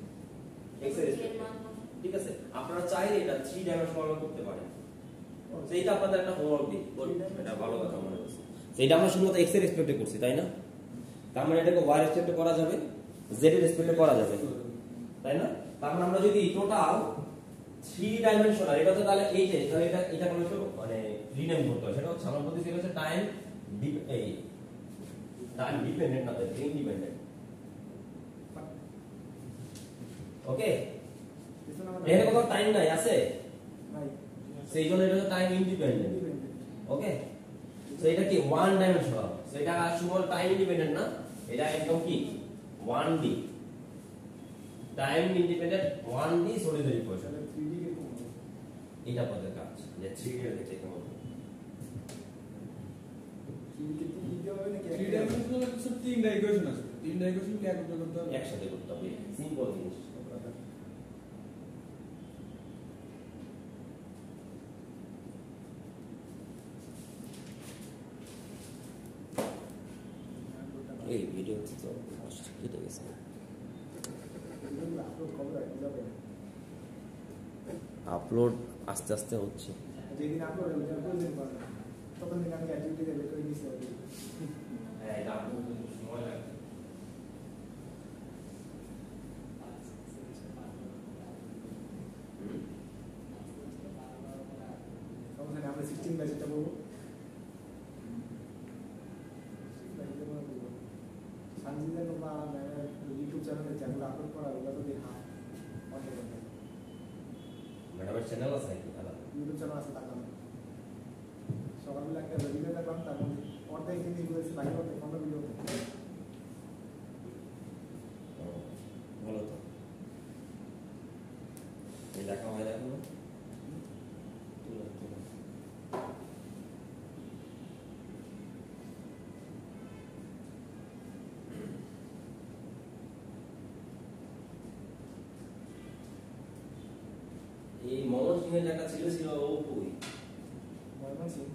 x এর রেসপেক্টে ঠিক আছে আপনারা চাইলে এটা 3 ডাইমেনশনাল করতে পারেন সেইটা আপনাদের একটা হোমওয়ার্ক দিই এটা ভালো কথা মনে হচ্ছে সেইটা আমরা শুধুমাত্র x এর রেসপেক্টে করছি তাই না তার মানে এটাকে y এর রেসপেক্টে করা যাবে z এর রেসপেক্টে করা যাবে তাই না তার মানে আমরা যদি টোটাল 3 ডাইমেনশনাল এটা তো তাহলে এই যে তাহলে এটা কোনো একটু মানে রিনেম করতে হয় সেটা হচ্ছে আমরা বলতে চাই হচ্ছে টাইম ডিপেন্ডেন্ট না ইন্ডিপেন্ডেন্ট ওকে এখানে কোনো টাইম নাই আছে সেই জন্য এটা টাইম ইন্ডিপেন্ডেন্ট ওকে সো এটা কি ওয়ান ডাইমেনশনাল সো এটা শুধু টাইম ইন্ডিপেন্ডেন্ট না এটা একদম কি 1D time independent 1D solid equation
3D কে কোন
এটা আমাদের কাজ যে 3D এর ক্ষেত্রে কেমন
3D কে 3D হবে নাকি
3 ডাইমেনশনাল হচ্ছে 3 টা ইকুয়েশন আছে 3 টা ইকুয়েশন কে একত্র করতে হবে
একসাথে করতে হবে সিম্পল জিনিস এই ভিডিও তো কেটে গেছে আপলোড আস্তে আস্তে হচ্ছে
যেদিন আপলোড হবে তারপর দিন পাবে তখন দিন আমি অ্যাক্টিভিটি বের করে দিছি
হ্যাঁ এটা আপলোড করতে সময় লাগে
তখন আমরা 16 ব্যাচটা বলবো সানজিদের বা ইউটিউব চ্যানেলে যেগুলো আপলোড করা ওগুলো তো দেখা অনেক
ম্যাডামের চ্যানেল আছে নাকি আলাদা?
ইউটিউব চ্যানেল আছে টাকা সকালবেলা একটা ভিডিও দেখলাম তার মধ্যে অর্ধেক জিনিস বলেছে বাকি অর্ধেক অন্য ভিডিও
ভালো তো এই দেখা হয় দেখো না এই মনোজ সিংহের দেখা ছিল ও কই
ময়মন সিং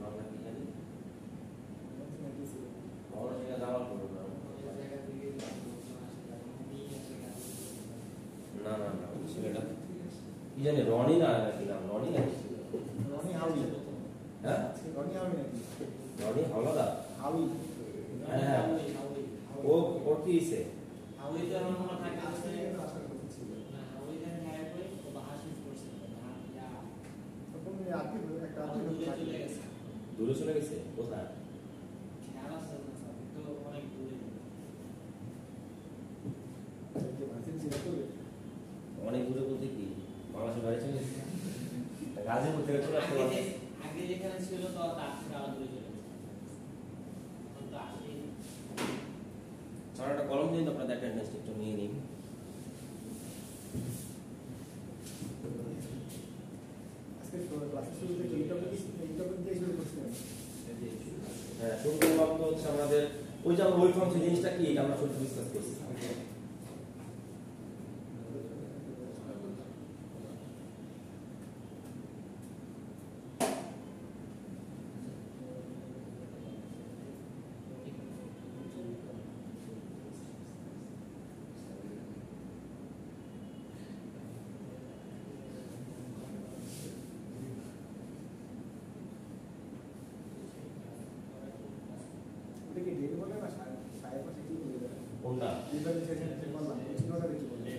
নামটা কি জানি মনোজ সিংহের দাওয়াল করো না না না না ছেলেটা কি জানি রনি না নাকি নাম রনি নাকি
রনি হাউই
হ্যাঁ
রনি হাউই নাকি
রনি হাওলাদার
হাউই
হ্যাঁ ও ওর কি হইছে
হাউই তো আমার মনে থাকে আছে
আসার কথা ছিল
না হাউই জানি হ্যাঁ করে ও বাহাসিস করছে না ইয়া
তখন আপনি একটা
দূরে চলে গেছে
দূরে চলে গেছে কোথায়
খেলা আছে না স্যার তো অনেক দূরে
যে ভাষণ ছিল তো
অনেক দূরে বলতে কি বাংলাদেশের বাইরে চলে গেছে গাজীপুর থেকে চলে আসতে পারবে
আগে যেখানে ছিল তো তার থেকে আরো দূরে চলে গেছে এখন তো আসেই
স্যার একটা কলম দিন তো আপনাদের অ্যাটেন্ডেন্স একটু নিয়ে নিন
আজকে ক্লাসের শুরুতে এই টপিক দিয়ে শুরু করছিলাম
হ্যাঁ শুরু করলাম তো হচ্ছে আমাদের ওই যে আমরা ওয়েভ ফাংশন জিনিসটা কি এটা আমরা শুরু ডিসকাস করছি
ওটা কি ডেট বলে না সাহেব পাশে কি বলে
কোনটা
ডিফারেন্সিয়েশন বললাম চিহ্নটা দেখি বলে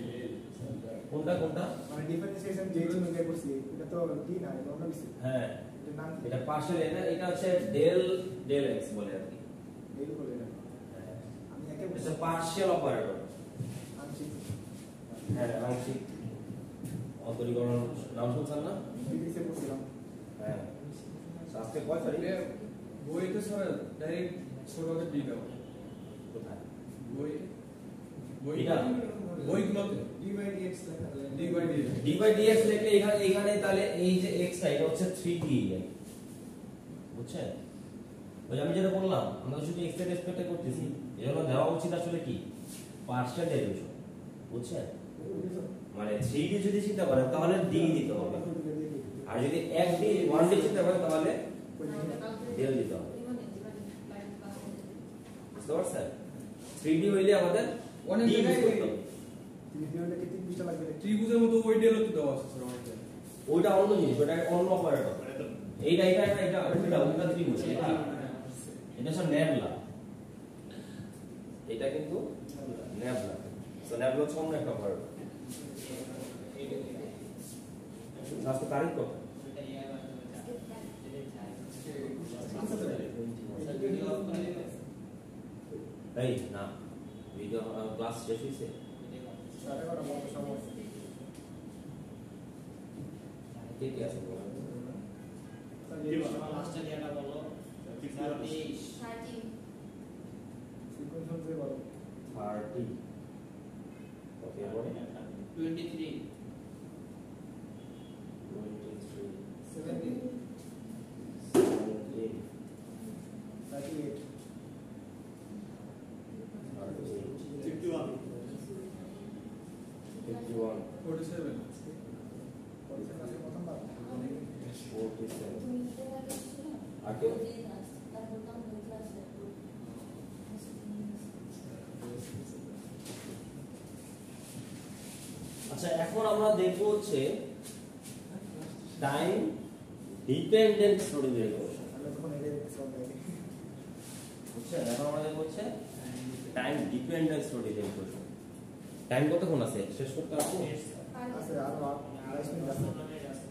কোনটা কোনটা
মানে ডিফারেন্সিয়েশন যে চিহ্ন দিয়ে করছি এটা তো ডি না এটা অন্য কিছু
হ্যাঁ
এটার নাম কি
এটা পার্শিয়াল এটা হচ্ছে ডেল ডেল এক্স বলে আর কি
ডেট বলে না আমি একে
এটা পার্শিয়াল অপারেটর
আংশিক
হ্যাঁ আংশিক অন্তরীকরণ নাম শুনছেন না
ফিজিক্সে পড়ছিলাম
হ্যাঁ আজকে কয় তারিখ
বইতে স্যার ডাইরেক্ট ছোটদের দিয়ে দাও
কোথায়
বই
এটা?
বইগুলোতে d/dx লেখা d/dx
ডি বাই ডিএক্স লিখলে এখানে তাহলে এই যে এক্স টা এটা হচ্ছে 3d বুঝছেন ওই আমি যেটা বললাম আমরা শুধু এক্স এর রেসপেক্টে করতেছি এর জন্য দেওয়া উচিত আসলে কি পার্শিয়াল ডেরিভেশন বুঝছেন মানে 3d যদি চিন্তা করেন তাহলে d দিতে হবে আর যদি 1d 1d চিন্তা করেন তাহলে ডেল দিতে হবে বুঝতে পারছেন 3d হইলে আমাদের
অনেক
d use
জায়গায়
করতে হবে।
ভিডিও দেখে 3 পৃষ্ঠা লাগবে
ত্রিভুজের মতো ওই ডেলও তো দেওয়া আছে স্যার অনেক জায়গায়।
ওইটা অন্য জিনিস ওটা অন্য অপারেটর এইটা ওটা ত্রিভুজ এটা হচ্ছে নেবলা এটা কিন্তু নেবলা সো নেবলা হচ্ছে অন্য একটা অপারেটর আজকে তারিখ কত এই না ভিডিও ক্লাস শেষ হয়েছে
সাড়ে 12 মতো সময়
কে কে আছে বলো?
লাস্টের ইয়াটা বলো 23
সিকোয়েন্স হচ্ছে বলো
30 ওকে বলে
23
17 38
51
47
পরীক্ষার কাছে প্রথম বার
47 আগে আচ্ছা এখন আমরা দেখব হচ্ছে টাইম ডিপেন্ডেন্ট স্টোরেজ রেগুলেশন
আমরা তখন এটা সব দেখি
বুঝছেন এখন আমরা দেখব হচ্ছে time dependent storage regulation time কতক্ষণ আছে শেষ করতে আছে
আছে আর 28 মিনিট আছে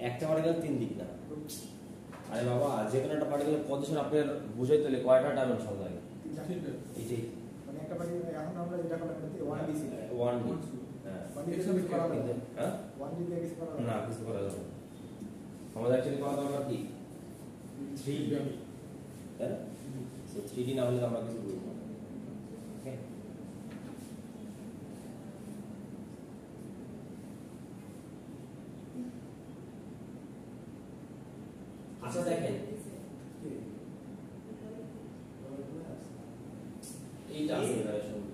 একটা পার্টিকেল তিন দিক না। আরে বাবা, যে কোনো একটা পার্টিকেলের পজিশন আপনার বুঝাইতে হলে কয়টা ডাইমেনশন লাগে? এইটাই
মানে একটা পার্টিকেল এখন আমরা যেটা করলাম এটা 1D ছিল
1D। হ্যাঁ
1D কিছু করা যাবে
হ্যাঁ
1D দিয়ে কিছু করা যাবে
না, কিছু করা যাবে না। আমাদের অ্যাকচুয়ালি করা দরকার কি 3D, তাই না? সো 3D না হলে আমরা কিছু বুঝব না। ওকে, আচ্ছা দেখেন এইটা আছে এখানে শুনুন।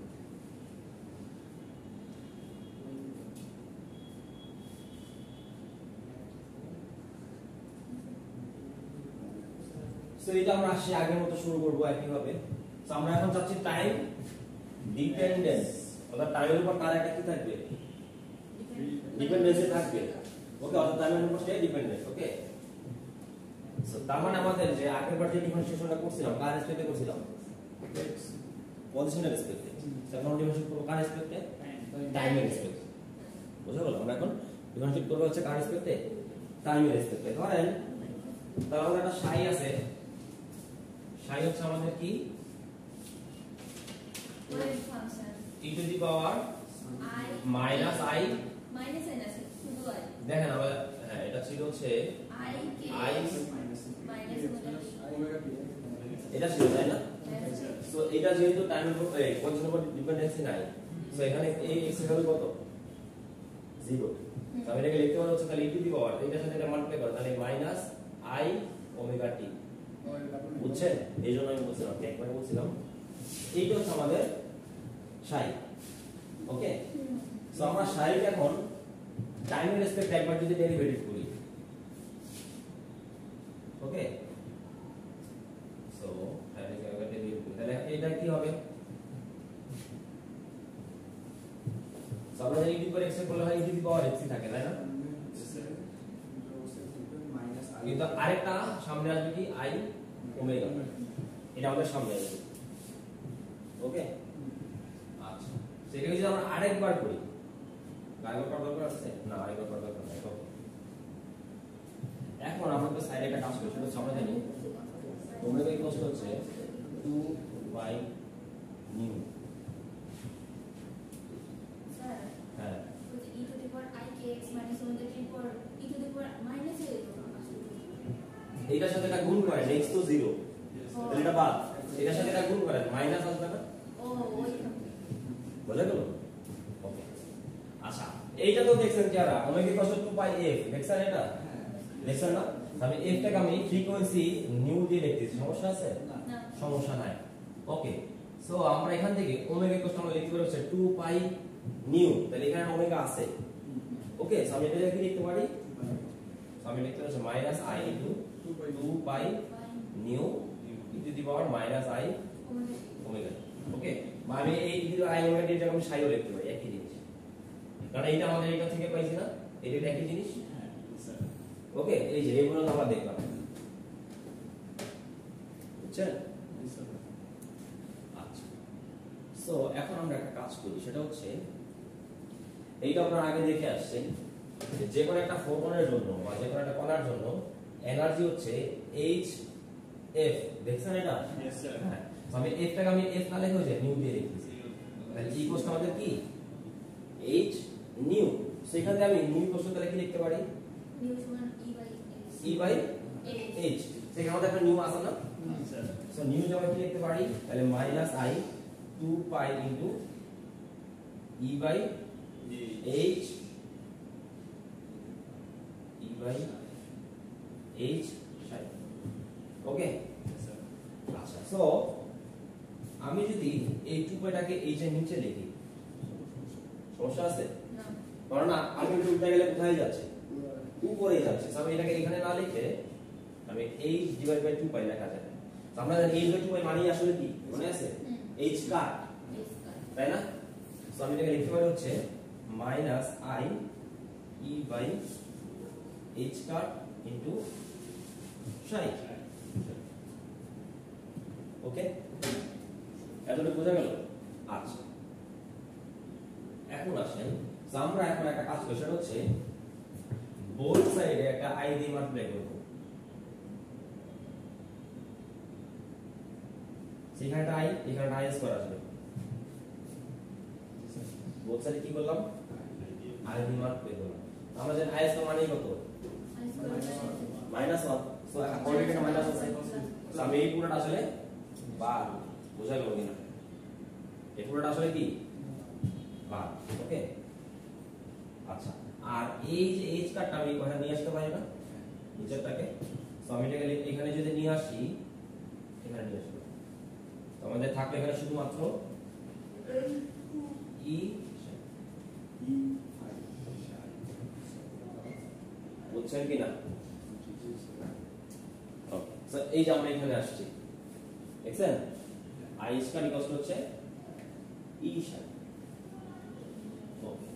সো এটা আমরা আসি আগের মতো শুরু করব একই ভাবে। সো আমরা এখন চাচ্ছি টাইম ডিপেন্ডেন্স, অর্থাৎ টাইমের উপর তার একটা কি থাকবে, ডিপেন্ডেন্সি থাকবে। ওকে, অর্থাৎ টাইমের উপর সে ডিপেন্ডেন্ট। ওকে, সো তার মানে আমাদের যে আগের বার যে ডিফারেন্সিয়েশনটা করছিলাম কার রেসপেক্টে করছিলাম, পজিশনের রেসপেক্টে। এখন ডিফারেন্সিয়েট করব কার রেসপেক্টে, টাইমের রেসপেক্টে। বুঝা গেল? আমরা এখন ডিফারেন্সিয়েট করব হচ্ছে কার রেসপেক্টে, টাইমের রেসপেক্টে। ধরেন তাহলে আমাদের একটা সাই আছে, সাই হচ্ছে আমাদের কি
wave function
e to the power minus i
minus n আছে শুধু i
দেখেন আমরা হ্যাঁ এটা ছিল হচ্ছে
i k
i
minus
omega T
এটা ছিল তাই না? সো এটা যেহেতু টাইমের উপর পজিশনের উপর ডিপেন্ডেন্সি নাই, সো এখানে এই x এর ভ্যালু কত, 0। তো আমি এটাকে লিখতে পারবো হচ্ছে তাহলে e টু দি পাওয়ার এটার সাথে এটা মাল্টিপ্লাই করো, তাহলে মাইনাস i ওমেগা টি। বুঝছেন? এই জন্য আমি বলছিলাম, একবার বলছিলাম এইটা হচ্ছে আমাদের সাই। ওকে, সো আমরা সাইকে এখন টাইমের রেসপেক্টে একবার যদি ডেরিভেটিভ করি, ওকে, সো টাইমের জায়গায় ডেরিভেটিভ করি, তাহলে এটা কি হবে? সো আমরা জানি e টু পাওয়ার x এর করলে হয় e to the power x থাকে, তাই না? কিন্তু আরেকটা সামনে আসবে কি i ওমেগা, এটা আমাদের সামনে আসবে। ওকে, আচ্ছা, সেটা যদি আমরা আরেকবার করি, আরেকবার করার দরকার আছে না? আরেকবার করার দরকার নাই। ওকে, এখন আমরা তো সাইডে একটা কাজ করি, সেটা হচ্ছে আমরা জানি ওমেগা ইকুয়ালস হচ্ছে 2 নিউ।
স্যার
হ্যাঁ,
বলতে e to the power i k x minus omega T পর e to the power minus A তো
এইটার সাথে এটা গুণ করে নেক্সট তো 0, তাহলে এটা বাদ, এটার সাথে এটা গুণ করে মাইনাস আসবে না?
ও ওই
বুঝা গেল? ওকে, আচ্ছা এইটা তো দেখছেন কি, আর omega equals to 2 pi f দেখছেন? এটা দেখছেন না? আমি f টাকে আমি ফ্রিকোয়েন্সি নিউ দিয়ে লিখতেছি, সমস্যা আছে?
না
সমস্যা নাই। ওকে, সো আমরা এখান থেকে ওমেগা ইকুয়ালস আমরা লিখতে পারি হচ্ছে 2 পাই নিউ, তাহলে এখানে ওমেগা আছে। ওকে, সো আমি এটা কি লিখতে পারি, সো আমি লিখতে পারি minus i into 2 pi nu E to the power minus i omega. Okay, বা আমি এই E to the i omega T আমি সাইও লিখতে পারি, একই জিনিস, কারণ এইটা আমাদের এটা থেকে পাইছি না, এটা একই জিনিস। ওকে, এই যে এইগুলো আমরা দেখলাম, বুঝছেন? আচ্ছা, সো এখন আমরা একটা কাজ করি, সেটা হচ্ছে এইটা আপনারা আগে দেখে আসছেন যে কোনো একটা ফোটনের জন্য বা যে কোনো একটা কণার জন্য এনার্জি হচ্ছে h f দেখছেন এটা
Yes, sir.
হ্যাঁ তো আমি f টাকে আমি f না লিখে নিউ দিয়ে লিখতেছি তাহলে ইকুয়ালস আমাদের কি h নিউ সেখানে আমি নিউ ইকুয়ালস তাহলে কি লিখতে পারি
নিউ সমান
e বাই h সেখানে আমাদের একটা নিউ আছে না
Sir.
সো নিউ যখন কি লিখতে পারি তাহলে minus i 2 pi into e by h e by h okay
Sir.
আচ্ছা সো আমি যদি এই 2 পাইটাকে h এর নিচে লিখি সমস্যা আছে
না
কারণ না আমি উল্টা গেলে কোথায় যাচ্ছে উপরে যাচ্ছে সো আমি এটাকে এখানে না লিখে আমি h ডিভাইড বাই 2 পাই লেখা যায় তো আমরা জানি h বাই 2 পাই মানে আসলে কি মনে আছে h কাট তাই না সো আমি এটাকে লিখতে পারি হচ্ছে minus i e by h cut into psi okay এতটুকু বোঝা গেল আচ্ছা এখন আসেন তো আমরা এখন একটা কাজ করব সেটা হচ্ছে বোথ সাইডে একটা i দিয়ে মাল্টিপ্লাই করব সেখানে একটা i এখানে একটা i স্কয়ার আসবে বোথ সাইডে কি করলাম i দিয়ে মাল্টিপ্লাই করলাম আমরা জানি i স্কয়ার মানে কত মাইনাস 1 সো অলরেডি এটা মাইনাস আছে সো আমি এই পুরোটা আসলে 12 বোঝা গেল কিনা এই পুরোটা আসলে কি 12 ওকে আচ্ছা আর এই যে h কাটটা আমি কোথায় নিয়ে আসতে পারি না নিচেরটাকে সো আমি এটাকে এখানে যদি নিয়ে আসি এখানে নিয়ে আসব তো আমাদের থাকবে এখানে শুধুমাত্র e বুঝছেন কিনা ওকে সো এই যে আমরা এখানে আসছি দেখছেন i স্কয়ার ইকুয়াল হচ্ছে e সাই ওকে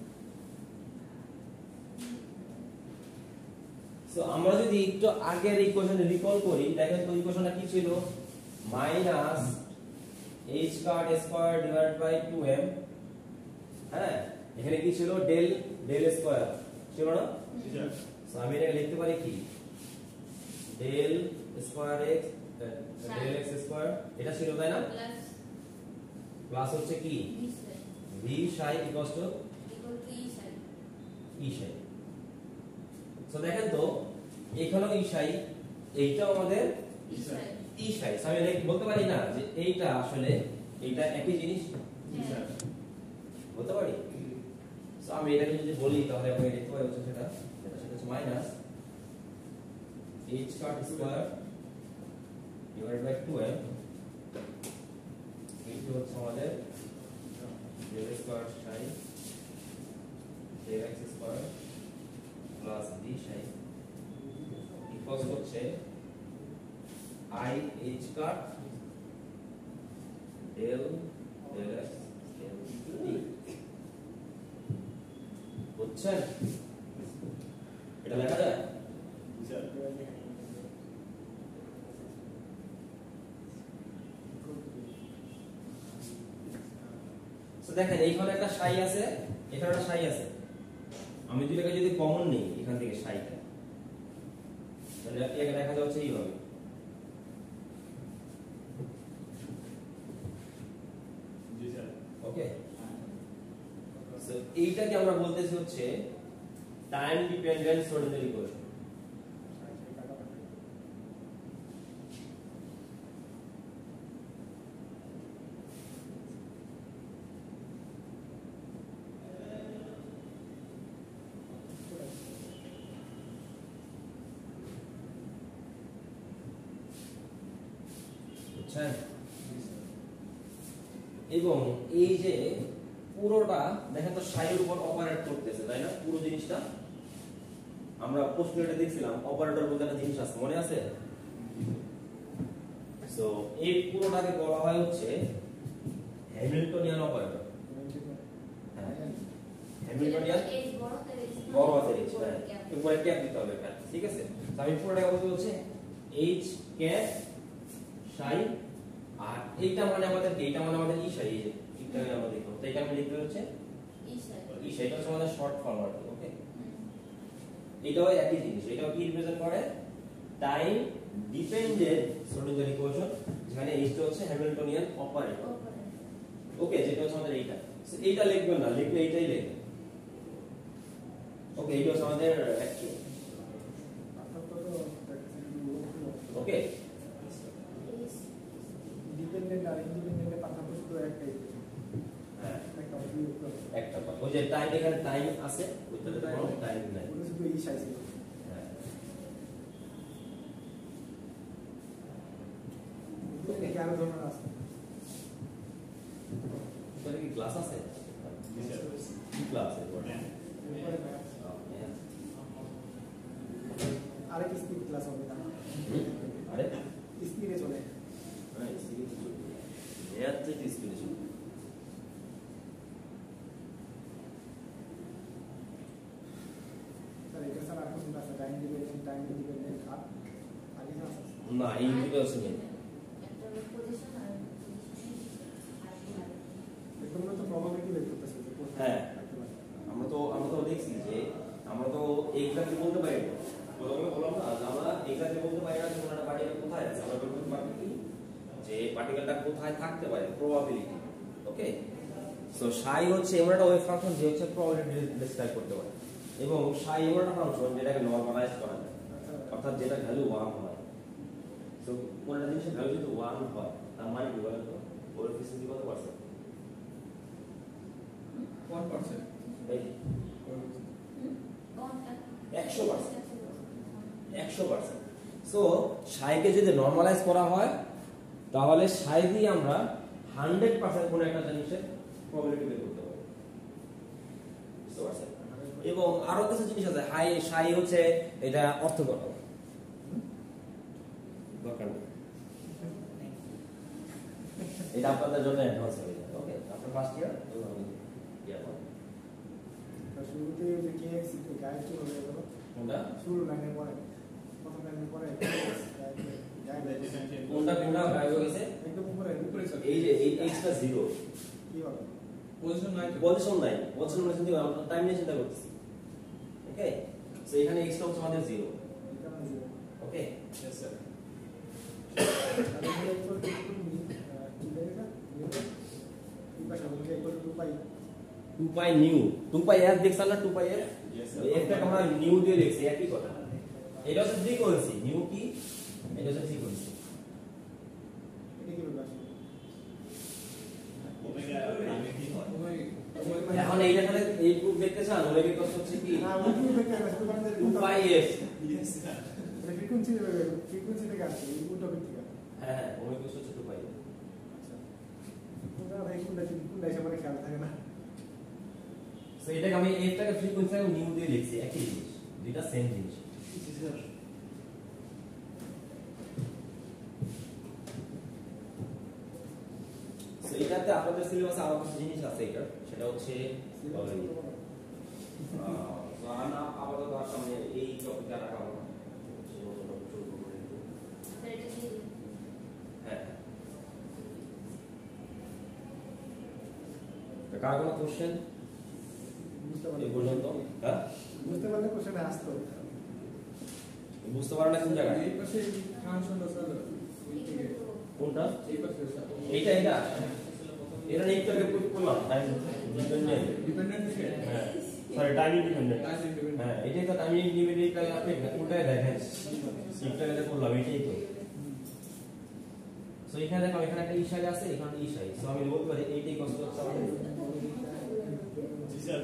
সো আমরা যদি একটু আগের ইকুয়েশন রিকল করি দেখেন তো ইকুয়েশনটা কি ছিল minus h cut square divided by 2m হ্যাঁ এখানে কি ছিল ডেল স্কয়ার ছিল না সো আমি এটা লিখতে পারি কি del square x del x square এটা ছিল তাই না প্লাস হচ্ছে কি v psi equals to e psi so দেখেন তো এখানেও e psi এইটাও আমাদের e psi সো আমি বলতে পারি না যে এইটা আসলে এইটা একই জিনিস বলতে পারি সো আমি এটাকে যদি বলি তাহলে আমি লিখতে পারি হচ্ছে সেটা হচ্ছে minus h cut square divided by 2m into হচ্ছে আমাদের del square psi del x square plus v psi equals হচ্ছে i h cut del x d বুঝছেন এটা লেখা যায় তো দেখেন এইখানে একটা সাই আছে এখানে একটা সাই আছে আমি দুটোকে যদি কমন নেই এখান থেকে সাইটা তাহলে এটা দেখা যাচ্ছে এইভাবে
জি স্যার
ওকে সো এইটাকে আমরা বলতেছি হচ্ছে টাইম ডিপেন্ডেন্ট শ্রোডিঙ্গার ইকুয়েশন বুঝছেন এবং এই যে পুরোটা দেখেন তো সাইডের উপর অপারেট করতেছে তাই না পুরো জিনিসটা আমরা পোস্টুলেটে দেখছিলাম অপারেটর বলতে একটা জিনিস আছে মনে আছে সো এই পুরোটাকে বলা হয় হচ্ছে হ্যামিল্টনিয়ান অপারেটর হ্যামিল্টনিয়ান বড় হাতের h উপরে ক্যাপ দিতে হবে এটা ঠিক আছে তো আমি পুরোটাকে বলতে হচ্ছে h ক্যাপ psi আর এইটা মানে আমাদের কি এটা মানে আমাদের e psi এই যে এটা আমরা দেখব তো এটা আমি লিখতে হচ্ছে e psi এটা হচ্ছে আমাদের শর্ট ফর্ম আর ওকে এটাও একই জিনিস এটাও কি রিপ্রেজেন্ট করে টাইম ডিপেন্ডেন্ট শ্রোডিঙ্গার ইকুয়েশন যেখানে h টা হচ্ছে হ্যামিল্টনিয়ান অপারেটর ওকে যেটা হচ্ছে আমাদের এইটা এইটা লিখবেন না লিখলে এইটাই লিখবেন ওকে এইটা হচ্ছে আমাদের অ্যাকচুয়াল ওকে
ডিপেন্ডেন্ট আর ইন্ডিপেন্ডেন্টের পার্থক্য শুধু একটাই
হ্যাঁ
একটা অবজেক্ট
একটা কথা ওই যে টাইম এখানে টাইম আছে ওইটাতে কোনো টাইম নাই
ওটা শুধু এই সাইজ
হ্যাঁ
ওকে আরো ধরনের আছে
তোর কি ক্লাস আছে কি ক্লাস আছে
আরেক স্পিড ক্লাস হবে না
আরে
স্পিডে চলে
হ্যাঁ স্পিড চলবে এর থেকে স্পিড চলবে
স্যার এটা স্যার আর কোনটা আছে টাইম ডিপেন্ডেন্ট আর আগে না আছে
না এই দুটো আছে নেই
একটা পজিশন আর
এগুলো তো প্রবাবিলিটি বের করতেছে যে কোথায়
হ্যাঁ।
থাকতে পারে।
আমরা তো দেখছি যে আমরা তো এক্সাক্টলি বলতে পারি না প্রথমে বললাম না যে আমরা এক্সাক্টলি বলতে পারি না যে কোনো একটা পার্টিকেল কোথায় আছে আমরা বলতে পারি কি যে পার্টিকেলটা কোথায় থাকতে পারে প্রবাবিলিটি ওকে সো সাই হচ্ছে এমন একটা ওয়েভ ফাংশন যে হচ্ছে প্রবাবিলিটি ডেসক্রাইব করতে পারে এবং সাই এমন একটা ফাংশন যেটাকে নরমালাইজ করা যায় অর্থাৎ যেটা ভ্যালু 1 হয় সো কোন একটা জিনিসের ভ্যালু যদি 1 হয় তার মানে কি বলেন তো ওর এফিসিয়েন্সি কত পার্সেন্ট
1%।
এই 100% সো সাইকে যদি নরমালাইজ করা হয় তাহলে সাই দিয়ে আমরা 100% কোন একটা জিনিসের প্রবাবিলিটি বের করতে পারবো বুঝতে পারছেন এবং আরো কিছু জিনিস আছে সাই হচ্ছে এটা অর্থগত দরকার নেই এটা আপনাদের জন্য অ্যাডভান্স হয়ে যাবে ওকে আপনার ফার্স্ট ইয়ার
তো শুরুতে যে কেএক্স গাইড কি হলো এগুলো
কোনটা
শুরু লাইনের পরে প্রথম লাইনের পরে গাইড
কোনটা গায়েব হয়ে গেছে
একদম উপরে
এই যে এই এইচটা 0
কি হবে
পজিশন নাই
পজিশন নাই পজিশন মানে চিন্তা আমরা টাইম নিয়ে চিন্তা করতেছি ওকে সো এখানে x টা হচ্ছে আমাদের 0
এটা মানে জিরো
ওকে
यस স্যার
আর এখানে ইকুয়াল টু কি দেবে কি পাশে হবে equal to 2 pi
2 pi new 2 pi f দেখছ না 2 পাই f
यस
f টা আমরা নিউ দিয়ে লিখছি একই কথা এটা হচ্ছে ফ্রিকোয়েন্সি নিউ কি এটা হচ্ছে ফ্রিকোয়েন্সি
এটা কি হবে
এখন এইটা খালি এই প্রুফ দেখতে চান ওলেকে কষ্ট হচ্ছে কি
না ওই কি দেখতে হবে শুধু মানে
2 পাই f
यस স্যার
এটা ফ্রিকোয়েন্সি থেকে আসছে এই টপিক থেকে
হ্যাঁ ওলেকে কষ্ট হচ্ছে 2 পাই
আচ্ছা ওটা ভাই কোনটা এসে মানে খেয়াল থাকে না
সো এটাকে আমি f টাকে ফ্রিকোয়েন্সি আর নিউ দিয়ে লিখছি একই জিনিস দুইটা সেম জিনিস
স্যার
সো এটাতে আপনাদের সিলেবাসে আরো কিছু জিনিস আছে এটা সেটা হচ্ছে না আপাতত আর সামনে এই টপিকটা রাখা হবে না হ্যাঁ কার কোনো কোশ্চেন
বুঝতে
এই
পারলে
পর্যন্ত হ্যাঁ
বুঝতে পারলে কোশ্চেনে আসতো
বুঝতে পারেন না কোন জায়গায়
এই পাশে ফাংশনটা স্যার ওই থেকে
কোনটা
এই পাশে স্যার
এইটা এটা এটা নেটটাকে পুট করলাম টাইম ডিপেন্ডেন্ট
ডিপেন্ডেন্ট থেকে
হ্যাঁ sorry time dependent
time dependent
হ্যাঁ এটাই তো টাইম ডিপেন্ডেন্ট কালে আপনি উল্টায় দেখেন সিস্টেমে করলাম এটাই তো সো এখানে দেখো এখানে একটা ইশারা আছে এখানে ইশারা সো আমি বলতে পারি এইটাই কষ্ট হচ্ছে আমাদের
জি স্যার